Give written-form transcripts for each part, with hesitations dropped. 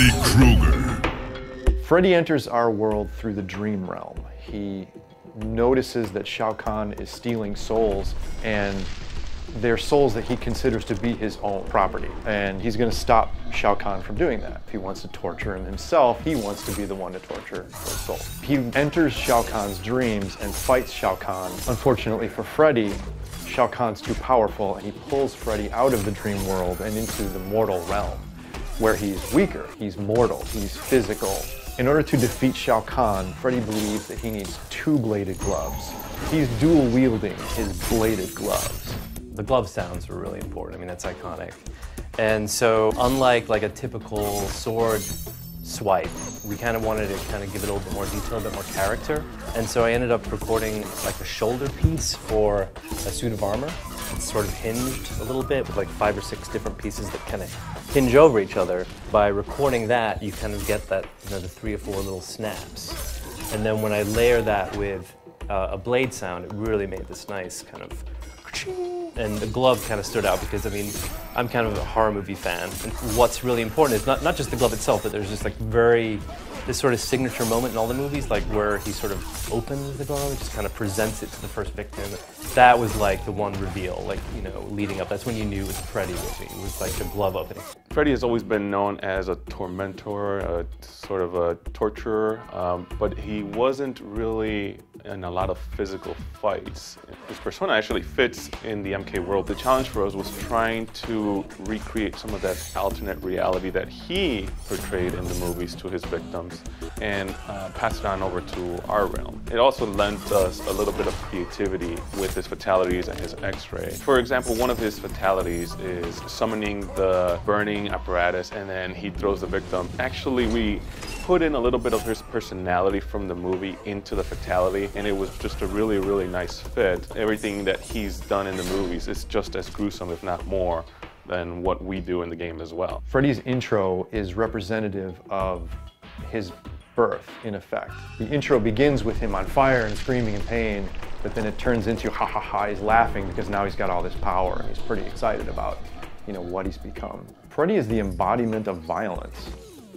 Freddy Krueger. Freddy enters our world through the dream realm. He notices that Shao Kahn is stealing souls, and they're souls that he considers to be his own property. And he's going to stop Shao Kahn from doing that. If he wants to torture him himself, he wants to be the one to torture those souls. He enters Shao Kahn's dreams and fights Shao Kahn. Unfortunately for Freddy, Shao Kahn's too powerful, and he pulls Freddy out of the dream world and into the mortal realm, where he's weaker, he's mortal, he's physical. In order to defeat Shao Kahn, Freddy believes that he needs two-bladed gloves. He's dual-wielding his bladed gloves. The glove sounds were really important. I mean, that's iconic. And so, unlike like a typical sword swipe, we kind of wanted to kind of give it a little bit more detail, a bit more character. And so I ended up recording like a shoulder piece for a suit of armor. It's sort of hinged a little bit with like 5 or 6 different pieces that kind of hinge over each other. By recording that, you kind of get that, you know, the 3 or 4 little snaps. And then when I layer that with a blade sound, it really made this nice kind of and the glove kind of stood out because, I mean, I'm kind of a horror movie fan. And what's really important is not just the glove itself, but there's just like this sort of signature moment in all the movies, like where he sort of opens the glove, just kind of presents it to the first victim. That was like the one reveal, like, you know, leading up. That's when you knew it was a Freddy movie. It was like the glove opening. Freddy has always been known as a tormentor, a sort of a torturer, but he wasn't really in a lot of physical fights. His persona actually fits in the MK world. The challenge for us was trying to recreate some of that alternate reality that he portrayed in the movies to his victims and pass it on over to our realm. It also lent us a little bit of creativity with his fatalities and his x-ray. For example, one of his fatalities is summoning the burning apparatus and then he throws the victim. Actually, we put in a little bit of his personality from the movie into the fatality, and it was just a really, really nice fit. Everything that he's done in the movies is just as gruesome, if not more, than what we do in the game as well. Freddy's intro is representative of his birth, in effect. The intro begins with him on fire and screaming in pain, but then it turns into ha ha ha, he's laughing because now he's got all this power and he's pretty excited about, you know, what he's become. Freddy is the embodiment of violence.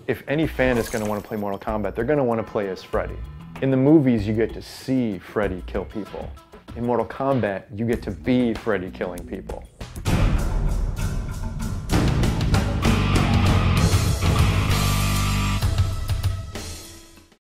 If any fan is going to want to play Mortal Kombat, they're going to want to play as Freddy. In the movies, you get to see Freddy kill people. In Mortal Kombat, you get to be Freddy killing people.